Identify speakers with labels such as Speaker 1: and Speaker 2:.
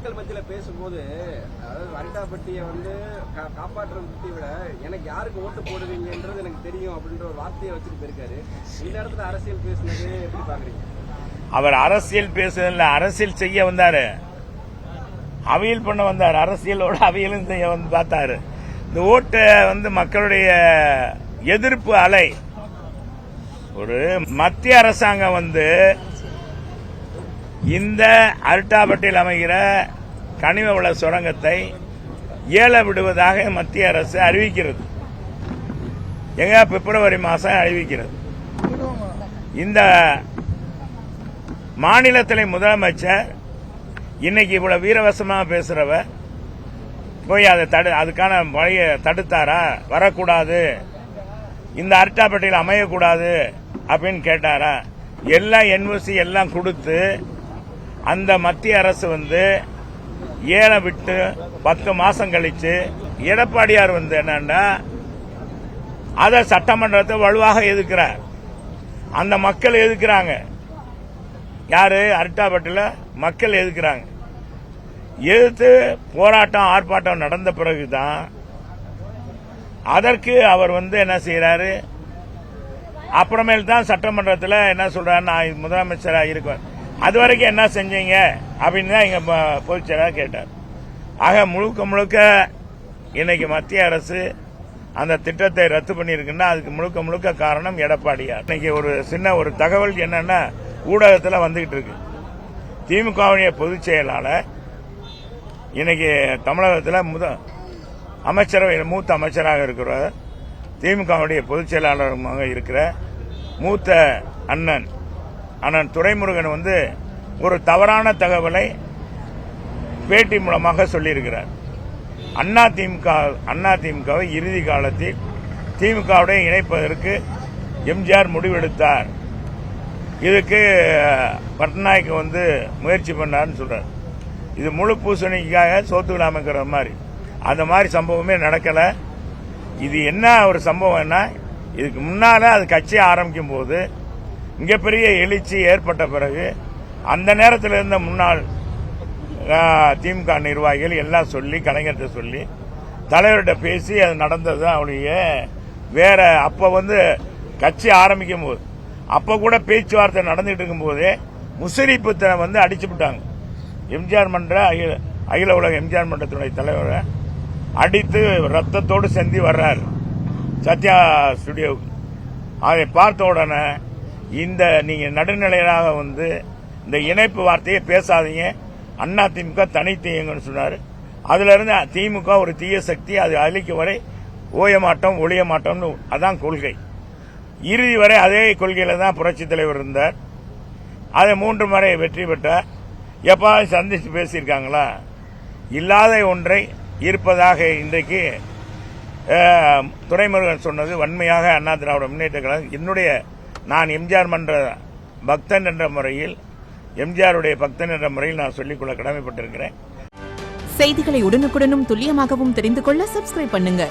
Speaker 1: மக்கள் மத்தியில பேசும்போது அதாவது அரிட்டாப்பட்டியை வந்து காப்பாற்றுறதை விட எனக்கு யாருக்கு ஓட்டு போடுவீங்கன்றது எனக்கு தெரியும் அப்படின்ற ஒரு வார்த்தையை வச்சுட்டு போயிருக்காரு. இந்த இடத்துல அரசியல் பேசுனது எப்படி பாக்குறீங்க?
Speaker 2: அவர் அரசியல் பேசுறதுல அரசியல் செய்ய வந்தாரு, அவியல் பண்ண வந்தார், அரசியலோட அவியலும் செய்ய வந்து பார்த்தாரு. இந்த ஓட்டை வந்து மக்களுடைய எதிர்ப்பு அலை. ஒரு மத்திய அரசாங்கம் வந்து இந்த அரிட்டாப்பட்டியில் அமைகிற கனிம வள சுரங்கத்தை ஏல விடுவதாக மத்திய அரசு அறிவிக்கிறது. எங்க பிப்ரவரி மாதம் அறிவிக்கிறது. இந்த மாநிலத்தில் முதலமைச்சர் இன்னைக்கு இவ்வளவு வீரவசமாக பேசுறவர் போய் அதை அதுக்கான வழியை தடுத்தாரா? வரக்கூடாது, இந்த அரிட்டாப்பட்டியில் அமையக்கூடாது அப்படின்னு கேட்டாரா? எல்லாம் என்ஓசி எல்லாம் கொடுத்து அந்த மத்திய அரசு வந்து ஏல விட்டு 10 மாசம் கழிச்சு எடப்பாடியார் வந்து என்னன்னா அதை சட்டமன்றத்தை வலுவாக எதிர்க்கிறார். அந்த மக்கள் எதிர்க்கிறாங்க. யாரு? அரிட்டாப்பட்டியில் மக்கள் எதிர்க்கிறாங்க. எதிர்த்து போராட்டம் ஆர்ப்பாட்டம் நடந்த பிறகுதான் அதற்கு அவர் வந்து என்ன செய்யறாரு, அப்புறமேல் தான் சட்டமன்றத்தில் என்ன சொல்றாரு, நான் முதலமைச்சராக இருக்கேன், அது வரைக்கும் என்ன செஞ்சீங்க அப்படின்னு தான் எங்க பொதுச் செயலாளர் கேட்டார். ஆக முழுக்க முழுக்க இன்னைக்கு மத்திய அரசு அந்த திட்டத்தை ரத்து பண்ணியிருக்குன்னா அதுக்கு முழுக்க முழுக்க காரணம் எடப்பாடியார். இன்னைக்கு ஒரு சின்ன ஒரு தகவல் என்னன்னா ஊடகத்தில் வந்துகிட்டு இருக்கு. திமுகவுடைய பொதுச் செயலாளர் இன்னைக்கு தமிழகத்தில் மூத்த அமைச்சராக இருக்கிற திமுகவுடைய பொதுச் செயலாளராக இருக்கிற மூத்த அண்ணன் துரைமுருகன் வந்து ஒரு தவறான தகவலை பேட்டி மூலமாக சொல்லியிருக்கிறார். அதிமுகவை இறுதி காலத்தில் திமுகவுடன் இணைப்பதற்கு எம்ஜிஆர் முடிவெடுத்தார், இதுக்கு பட்நாயக் வந்து முயற்சி பண்ணார்னு சொல்றார். இது முழு பூசணிக்காக சோத்துவில் அமைக்கிற மாதிரி, அந்த மாதிரி சம்பவமே நடக்கல. இது என்ன ஒரு சம்பவம்னா, இதுக்கு முன்னால அது கட்சி ஆரம்பிக்கும் போது இங்க பெரிய எழுச்சி ஏற்பட்ட பிறகு அந்த நேரத்தில் இருந்த முன்னாள் திமுக நிர்வாகிகள் எல்லாம் சொல்லி கலைஞர்கிட்ட சொல்லி தலைவர்கிட்ட பேசி அது நடந்தது. அவருடைய வேற அப்ப வந்து கட்சி ஆரம்பிக்கும் போது அப்ப கூட பேச்சுவார்த்தை நடந்துட்டு இருக்கும் போதே முஷரிஃபை வந்து அடிச்சு விட்டாங்க. எம்ஜிஆர் மன்ற அகில உலக எம்ஜிஆர் மன்றத்துடைய தலைவரை அடித்து ரத்தத்தோடு செந்தி வர்றாரு சத்யா ஸ்டுடியோவுக்கு. அதை பார்த்த உடனே இந்த நீங்க நடுநிலையாக வந்து இந்த இணைப்பு வார்த்தையை பேசாதீங்க, அதிமுக தனித்தீங்கன்னு சொன்னாரு. அதுல இருந்து திமுக ஒரு தீய சக்தி, அது அழிக்கும் வரை ஓய மாட்டோம் ஒழிய மாட்டோம்னு அதான் கொள்கை. இறுதி வரை அதே கொள்கையில தான் புரட்சித் தலைவர் இருந்தார். அதை 3 முறை வெற்றி பெற்றார். எப்பாவது சந்திச்சு பேசியிருக்காங்களா? இல்லாத ஒன்றை இருப்பதாக இன்றைக்கு துரைமுருகன் சொன்னது வன்மையாக அண்ணா திராவிட முன்னேற்ற கழகம் நான் எம்ஜிஆர் மன்ற பக்தன் என்ற முறையில், எம்ஜிஆருடைய பக்தன் என்ற முறையில் நான் சொல்லிக்கொள்ள கடமைப்பட்டிருக்கிறேன்.
Speaker 3: செய்திகளை உடனுக்குடனும் துல்லியமாகவும் தெரிந்து கொள்ள சப்ஸ்கிரைப் பண்ணுங்க.